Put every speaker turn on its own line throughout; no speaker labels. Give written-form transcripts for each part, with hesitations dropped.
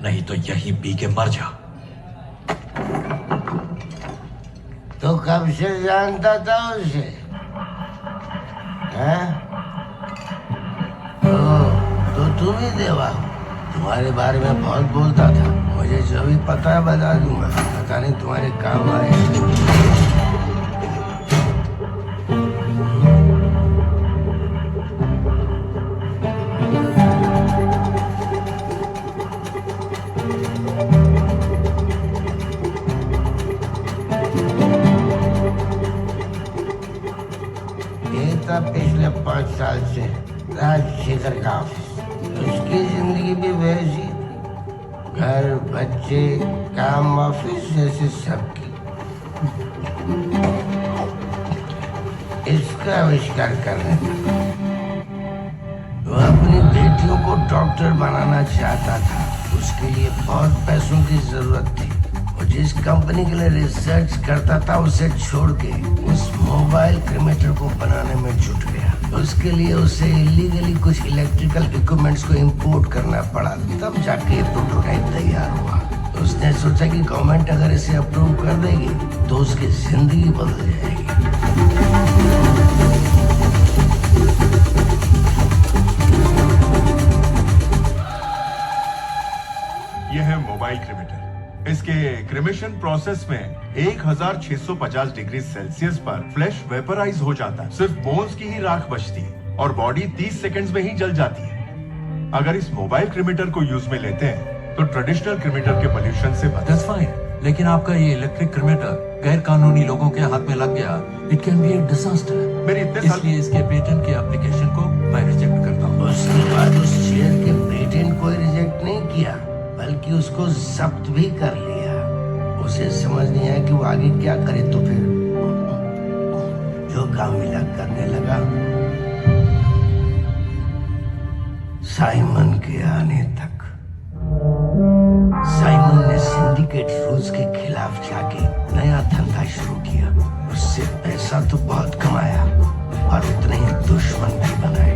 नहीं तो यही पी के मर जा।
तो कब से जानता था उसे? हैं? तो तुम ही देवा हो। तुम्हारे बारे में बहुत बोलता था। मुझे जो भी पता है बता दूंगा। पता नहीं तुम्हारे काम आए। पिछले 5 साल से राजशेखर का ऑफिस। उसकी जिंदगी भी वैसी, घर बच्चे काम ऑफिस जैसे सबकी। इसका आविष्कार करने वो अपनी बेटियों को डॉक्टर बनाना चाहता था। उसके लिए बहुत पैसों की जरूरत थी। वो जिस कंपनी के लिए रिसर्च करता था उसे छोड़ के उस मोबाइल क्रीमेटर को बनाने में जुट गया। उसके लिए उसे इलीगली कुछ इलेक्ट्रिकल इक्विपमेंट्स को इंपोर्ट करना पड़ा, तब जाके प्रोटोटाइप तैयार हुआ। उसने सोचा कि गवर्नमेंट अगर इसे अप्रूव कर देगी तो उसकी जिंदगी बदल जाएगी।
यह है मोबाइल क्रीमेटर। इसके क्रीमेशन प्रोसेस में 1650 डिग्री सेल्सियस पर फ्लैश वेपराइज हो जाता है। सिर्फ बोन्स की ही राख बचती है और बॉडी 30 सेकंड्स में ही जल जाती है। अगर इस मोबाइल क्रीमेटर को यूज में लेते हैं तो ट्रेडिशनल क्रीमेटर के पोल्यूशन से
That's fine, लेकिन आपका ये इलेक्ट्रिक क्रीमेटर गैर कानूनी लोगों के हाथ में लग गया, it can be A disaster. इसलिए इसके पेटेंट के एप्लीकेशन को मैं रिजेक्ट करता हूँ।
उसके बाद उस शेयर के पेटेंट को रिजेक्ट नहीं किया, बल्कि उसको जब्त भी कर लिया। उसे समझ नहीं आया कि वो आगे क्या करे, तो फिर जो काम मिला करने लगा। साइमन के आने तक साइमन ने सिंडिकेट रूल्स के खिलाफ जाके नया धंधा शुरू किया। उससे पैसा तो बहुत कमाया और उतने ही दुश्मन भी बनाए।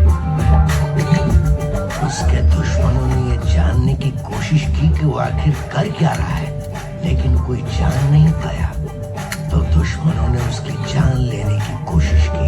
उसके दुश्मनों ने ये जानने की कोशिश की कि वो आखिर कर क्या रहा है, लेकिन कोई जान नहीं पाया। तो दुश्मनों ने उसकी जान लेने की कोशिश की।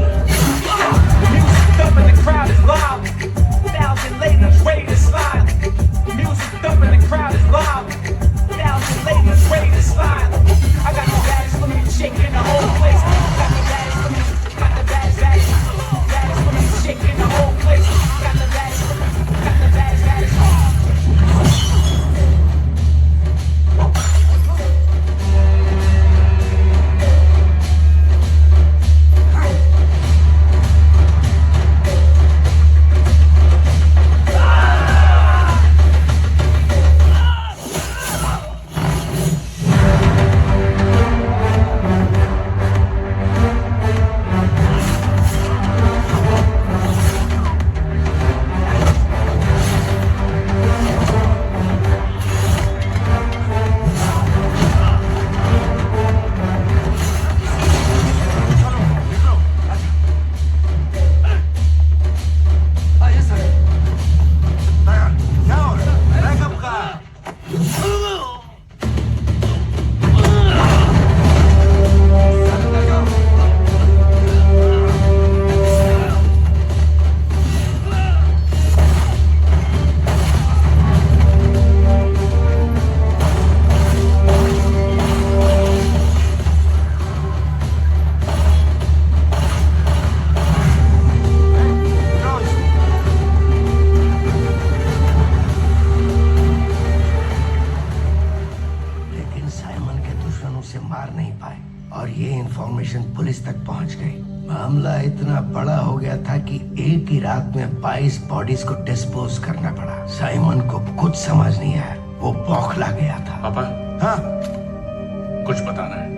पुलिस तक पहुंच गई। मामला इतना बड़ा हो गया था कि एक ही रात में 22 बॉडीज को डिस्पोज करना पड़ा। साइमन को कुछ समझ नहीं आया, वो बौखला गया था।
पापा,
हाँ,
कुछ बताना है।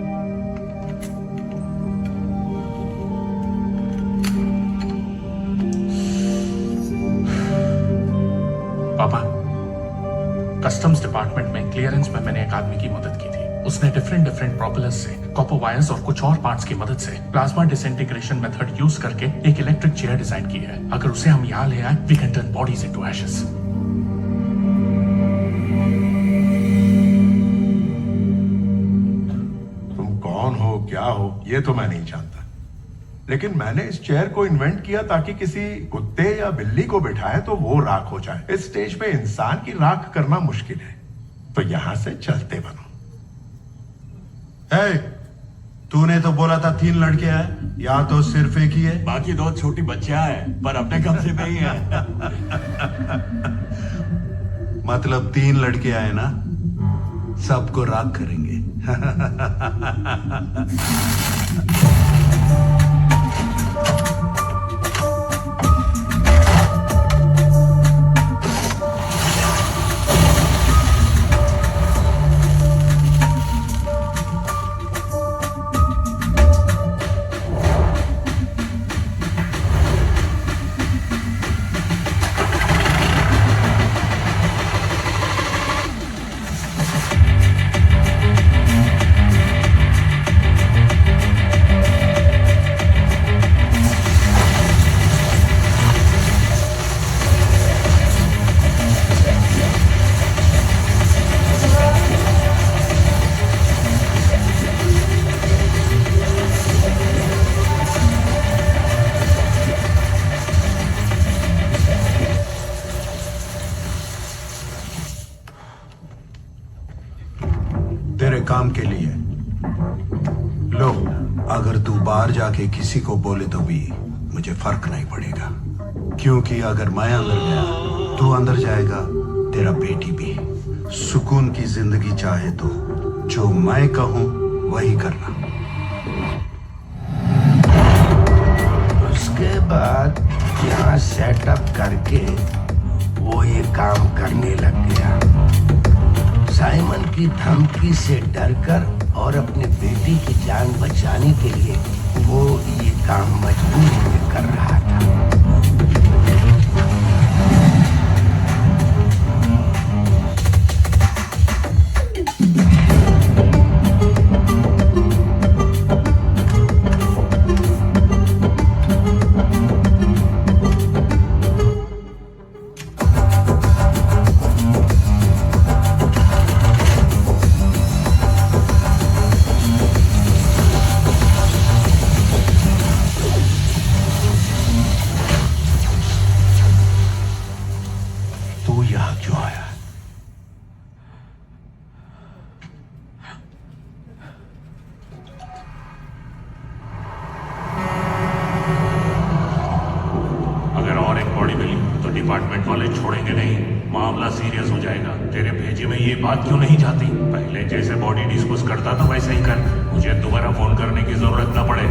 पापा, कस्टम्स डिपार्टमेंट में क्लियरेंस में मैंने एक आदमी की मदद की थी। उसने डिफरेंट प्रोपेलर्स से, कॉपर वायर्स और कुछ और पार्ट्स की मदद से प्लाज्मा डिसइंटीग्रेशन मेथड यूज करके एक इलेक्ट्रिक चेयर डिजाइन की है। अगर उसे हम यहाँ ले आए, we can turn bodies into ashes.
ये तो मैं नहीं जानता, लेकिन मैंने इस चेयर को इन्वेंट किया ताकि किसी कुत्ते या बिल्ली को बिठाए तो वो राख हो जाए। इस स्टेज पे इंसान की राख करना मुश्किल है, तो यहां से चलते बनो।
तूने तो बोला था 3 लड़के हैं, या तो सिर्फ एक ही है?
बाकी 2 छोटी बच्चियां हैं, पर अपने कब्जे में ही है।
मतलब 3 लड़के आए ना, सबको राख करेंगे। तेरे काम के लिए लो। अगर तू बाहर जाके किसी को बोले तो भी मुझे फर्क नहीं पड़ेगा, क्योंकि अगर मैं अंदर गया तू अंदर जाएगा, तेरा बेटी भी। सुकून की जिंदगी चाहे तो जो मैं कहूं वही करना।
उसके बाद यहाँ सेटअप करके वो ये काम करने लग गया। साइमन की धमकी से डरकर और अपने बेटी की जान बचाने के लिए वो ये काम मजबूरी में कर रहा था।
डिपार्टमेंट वाले छोड़ेंगे नहीं, मामला सीरियस हो जाएगा। तेरे भेजे में ये बात क्यों नहीं जाती? पहले जैसे बॉडी डिस्पोज करता था वैसे ही कर, मुझे दोबारा फोन करने की जरूरत न पड़े।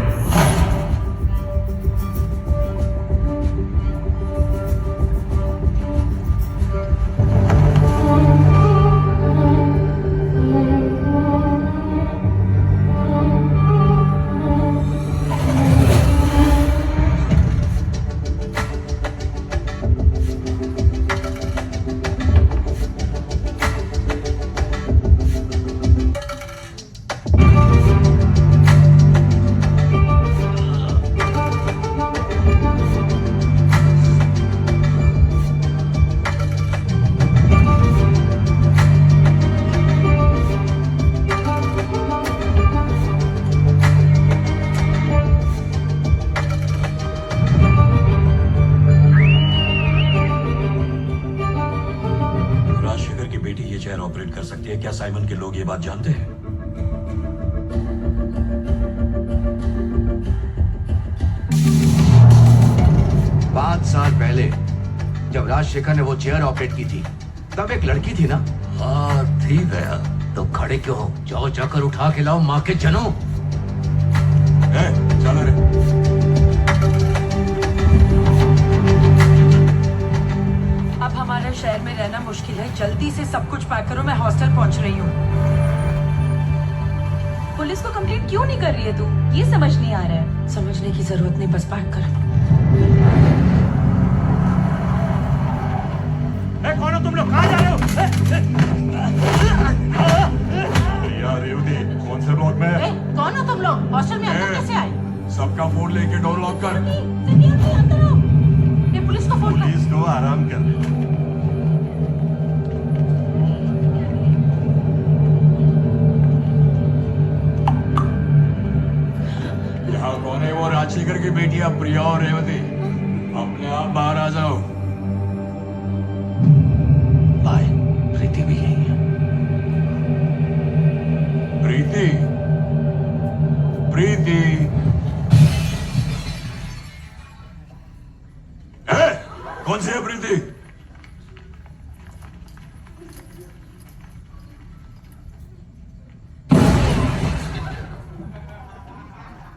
ऑपरेट कर सकती है, क्या साइमन के लोग ये बात जानते हैं?
5 साल पहले जब राजशेखर ने वो चेयर ऑपरेट की थी तब एक लड़की थी ना?
हाँ थी गया।
तो खड़े क्यों हो? जाओ जाकर उठा के लाओ माँ के जनों।
चलो रे।
अब हमारे शहर में रहना मुश्किल है, जल्दी से सब कुछ पैक करो, मैं हॉस्टल पहुंच रही हूँ।
पुलिस को कंप्लेंट क्यों नहीं कर रही है तू? ये समझ नहीं आ रहा है।
समझने की जरूरत नहीं, बस पैक कर।
कौन हो तुम लोग? कहाँ जा रहे हो? यार युवती, कौन से ब्लॉक में?
कौन हो तुम लोग? हॉस्टल में अंदर कैसे आए?
सबका फोन लेके डोर लॉक कर।
अंदर आओ। ये पुलिस को फोन कर।
पुलिस को आराम कर।
अब प्रिया और रेवती अपने आप बाहर आ जाओ।
बाय, प्रीति भी यही है।
प्रीति, प्रीति, कौन सी है प्रीति?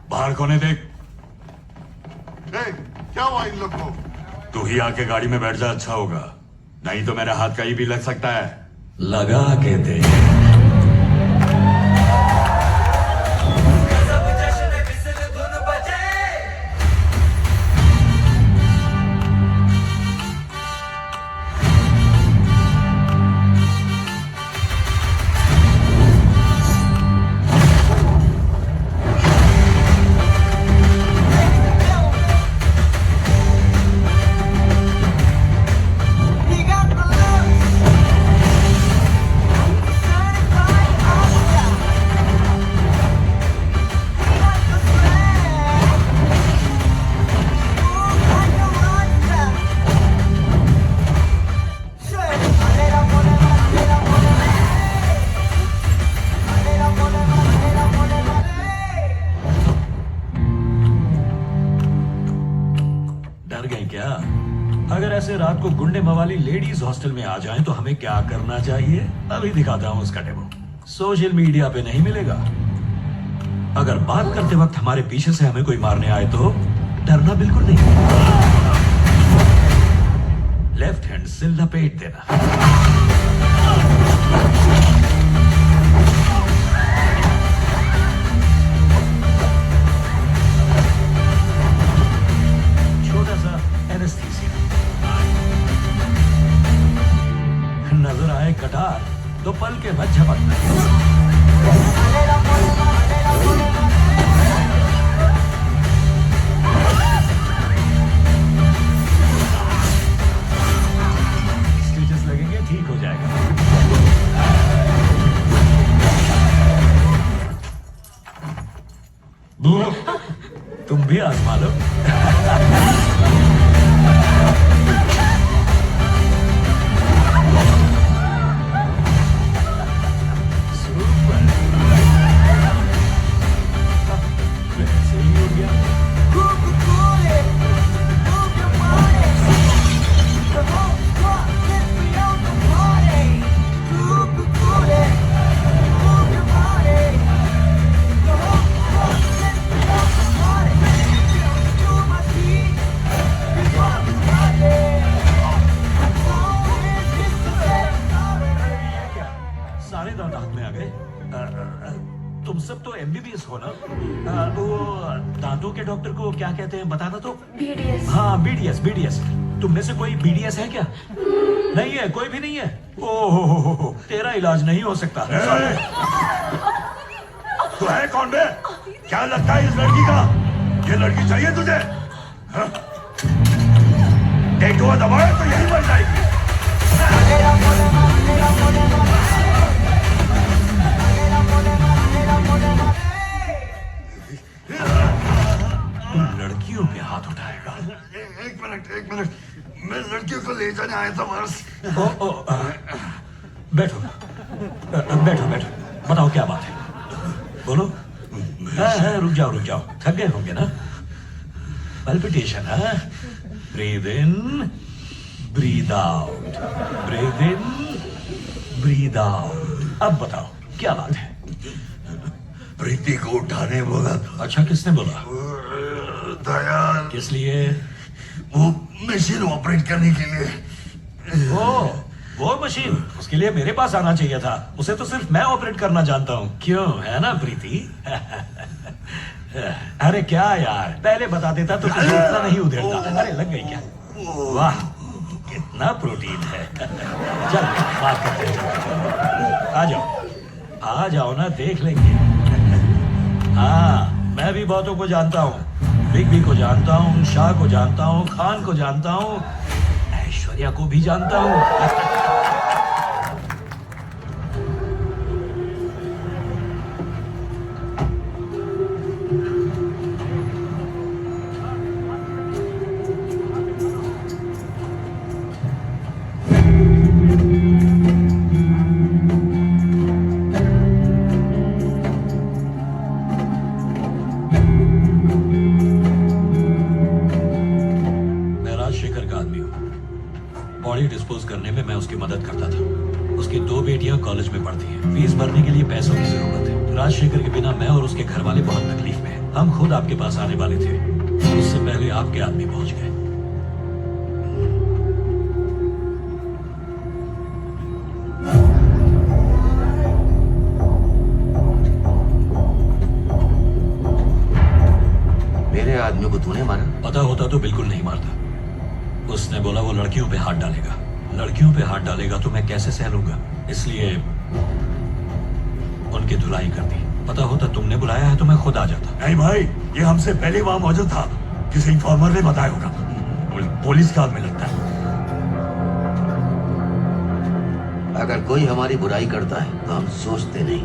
बाहर कौन है देख।
क्या हुआ इन लोग को?
तू ही आके गाड़ी में बैठ जा, अच्छा होगा, नहीं तो मेरे हाथ कहीं भी लग सकता है।
लगा के दे। क्या अगर ऐसे रात को गुंडे मवाली लेडीज हॉस्टल में आ जाएं तो हमें क्या करना चाहिए? अभी दिखाता हूं उसका डेमो। सोशल मीडिया पे नहीं मिलेगा। अगर बात करते वक्त हमारे पीछे से हमें कोई मारने आए तो डरना बिल्कुल नहीं। लेफ्ट हैंड से लपेट देना। नजर आए कटार तो पल के मत झपकना। स्टिचेस लगेंगे, ठीक हो जाएगा। तुम भी आजमा लो। सारे दांत हाथ में आ गए। तुम सब तो एमबीबीएस हो ना? वो दांतों के डॉक्टर को क्या कहते हैं बताना तो?
BDS।
हाँ बीडीएस, बीडीएस। तुम में से कोई बीडीएस है क्या? नहीं है, कोई भी नहीं है। ओहो, तेरा इलाज नहीं हो सकता।
तू है कौन बे? क्या लगता है इस लड़की का? ये लड़की चाहिए तुझे? एक दो दबाए तो यही मर जाएगी।
लड़कियों पे हाथ उठाएगा।
एक मिनट, मैं लड़कियों को ले जाने आया था बस।
बैठो बैठो बैठो, बताओ क्या बात है, बोलो। रुक जाओ, थक गए होंगे ना? पल्पिटेशन है। Breathe in, breathe out, breathe in, breathe out. अब बताओ क्या बात है?
प्रीति को उठाने बोला।
अच्छा, किसने बोला?
दयाल।
किस लिए?
वो मशीन ऑपरेट करने के लिए।
वो मशीन, उसके लिए मेरे पास आना चाहिए था। उसे तो सिर्फ मैं ऑपरेट करना जानता हूँ। क्यों, है ना प्रीति? अरे क्या यार, पहले बता देता तो तुझे इतना नहीं उधेड़ता। अरे लग गई क्या? वाह, कितना प्रोटीन है। चल बात करते हैं। आ जाओ ना, देख लेंगे। हाँ, मैं भी बहुतों को जानता हूँ। बिग बी को जानता हूँ, शाह को जानता हूँ, खान को जानता हूँ, ऐश्वर्या को भी जानता हूँ। 2 बेटियां कॉलेज में पढ़ती हैं। फीस भरने के लिए पैसों की जरूरत है। राजशेखर के बिना मैं और उसके घर वाले बहुत तकलीफ में हैं। हम खुद आपके पास आने वाले थे, उससे पहले आपके आदमी पहुंच गए।
मेरे आदमी को तूने मारा?
पता होता तो बिल्कुल नहीं मारता। उसने बोला वो लड़कियों पे हाथ डालेगा। लड़कियों पे हाथ डालेगा तो मैं कैसे सह लूंगा, इसलिए उनकी धुलाई कर दी। पता होता तुमने बुलाया है तो मैं खुद आ जाता।
नहीं भाई, ये हमसे पहले वहां मौजूद था। किसी इन्फॉर्मर ने बताया होगा। पुलिस का आदमी लगता है।
अगर कोई हमारी बुराई करता है तो हम सोचते नहीं,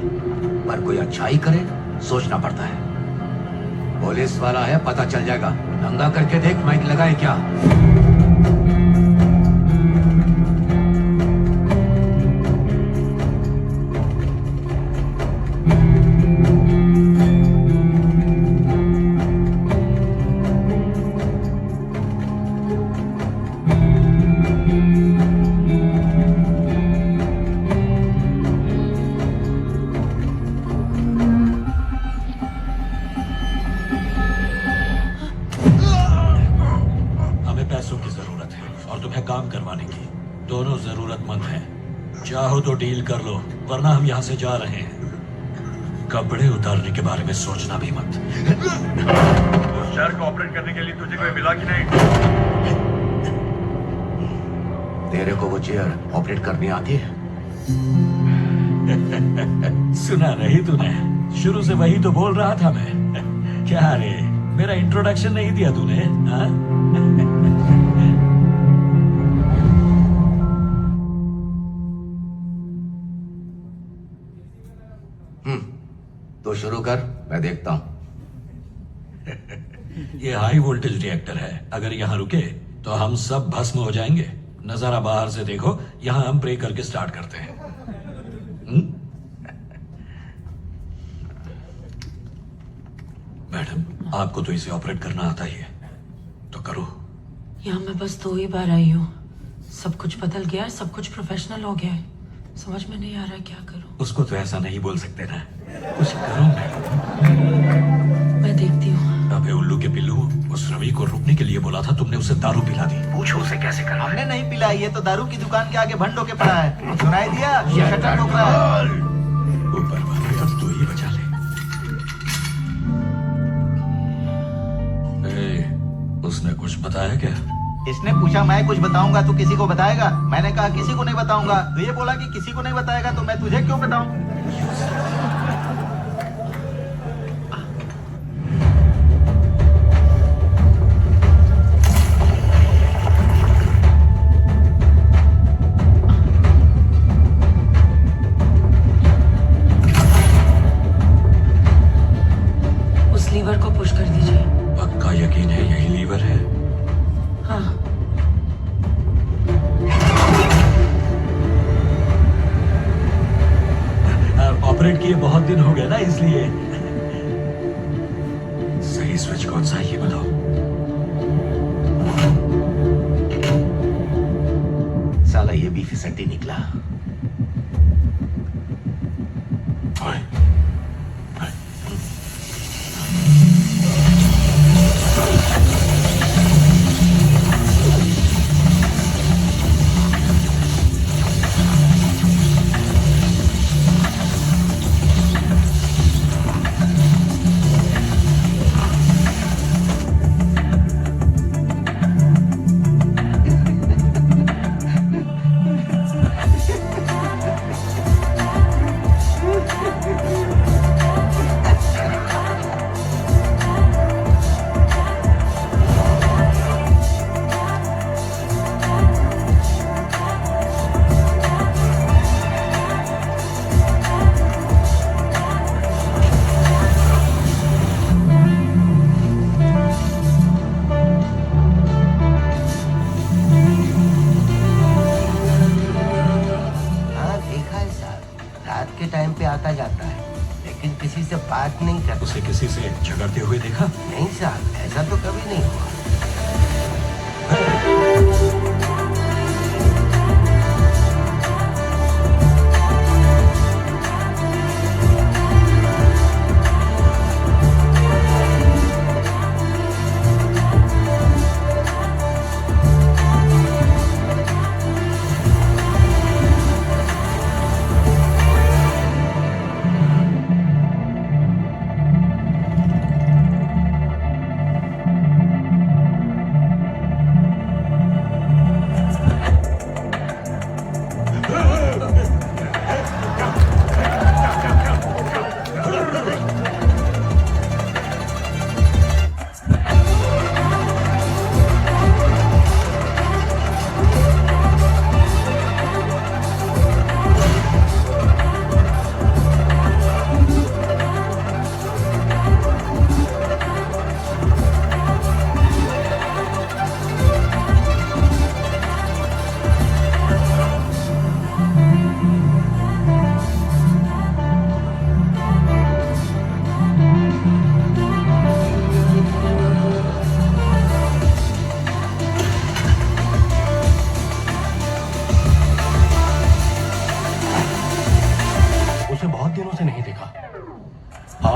पर कोई अच्छाई करे सोचना पड़ता है। पुलिस वाला है, पता चल जाएगा। दंगा करके देख, माइक लगाए क्या?
काम करवाने की। दोनों जरूरतमंद हैं। चाहो तो डील कर लो, वरना हम यहाँ से जा रहे हैं। कपड़े उतारने के बारे में सोचना भी मत।
उस शहर को ऑपरेट करने के लिए तुझे कोई मिला कि नहीं?
तेरे को वो चेयर ऑपरेट करनी आती है?
सुना नहीं तूने? शुरू से वही तो बोल रहा था मैं। क्या रे, मेरा इंट्रोडक्शन नहीं दिया तूने? हाँ?
तो शुरू कर, मैं देखता हूं।
ये हाई वोल्टेज रिएक्टर है। अगर यहाँ रुके तो हम सब भस्म हो जाएंगे। नजारा बाहर से देखो। यहाँ हम प्रे करके स्टार्ट करते हैं। मैडम, आपको तो इसे ऑपरेट करना आता ही है, तो करो।
यहाँ मैं बस 2 ही बार आई हूँ। सब कुछ बदल गया है, सब कुछ प्रोफेशनल हो गया है। समझ में नहीं आ रहा क्या करूँ।
उसको तो ऐसा नहीं बोल सकते ना, कुछ करो।
मैं देखती हूँ।
अबे उल्लू के पिल्लू, उस रवि को रुकने के लिए बोला था, तुमने उसे दारू पिला दी। पूछो उसे कैसे करा।
हमने नहीं पिलाई, ये तो दारू की दुकान के आगे भंड होके पड़ा है। सुनाई दिया? शटर ठोक रहा है।
ऊपर वाले, अब तू ही बचा ले। उसने कुछ बताया क्या?
इसने पूछा मैं कुछ बताऊंगा तो किसी को बताएगा? मैंने कहा किसी को नहीं बताऊंगा। तो ये बोला कि किसी को नहीं बताएगा, तो मैं तुझे क्यों बताऊं?
उस लीवर को पुश कर दीजिए।
पक्का यकीन है यही लीवर है?
हाँ।
ऑपरेट किए बहुत दिन हो गए ना, इसलिए। सही स्विच कौन सा है ये बताओ।
साला ये भी फिसड्डी निकला।
आता जाता है, लेकिन किसी से बात नहीं करता।
उसे किसी से झगड़ते हुए देखा?
नहीं साहब, ऐसा तो कभी नहीं हुआ।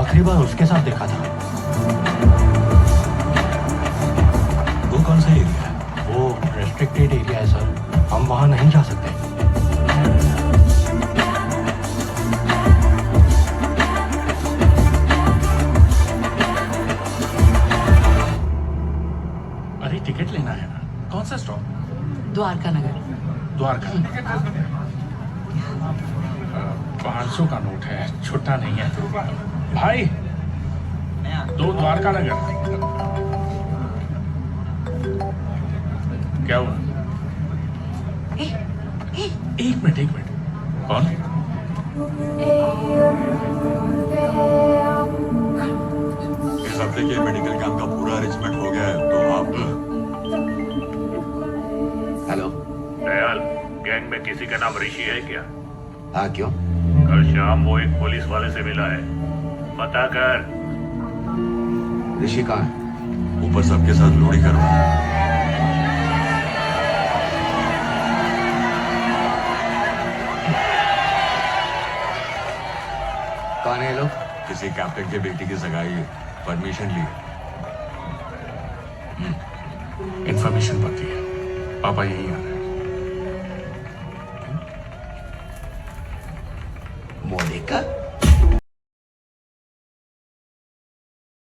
आखिरी बार उसके साथ देखा था।
वो कौन सा एरिया है?
वो रेस्ट्रिक्टेड एरिया है सर, हम वहाँ नहीं जा सकते।
अरे टिकट लेना है ना, कौन सा स्टॉप?
द्वारका नगर।
द्वारका। 500 का नोट है, छुट्टा नहीं है भाई। 2 द्वारका नगर। क्या हुआ? एक मिनट। कौन?
इस हफ्ते के मेडिकल कैंप का पूरा अरेंजमेंट हो गया है, तो आप
हेलो।
दयाल, गैंग में किसी का नाम ऋषि है क्या?
हाँ, क्यों?
कल शाम वो एक पुलिस वाले से मिला है, पता कर।
ऋषि कहाँ है?
ऊपर सबके साथ लोड़ी करवा।
कौन है ये लोग?
किसी कैप्टन के बेटी की सगाई है, परमिशन ली।
इंफॉर्मेशन पक्की है, पापा यही आ रहे हैं।
मोनिका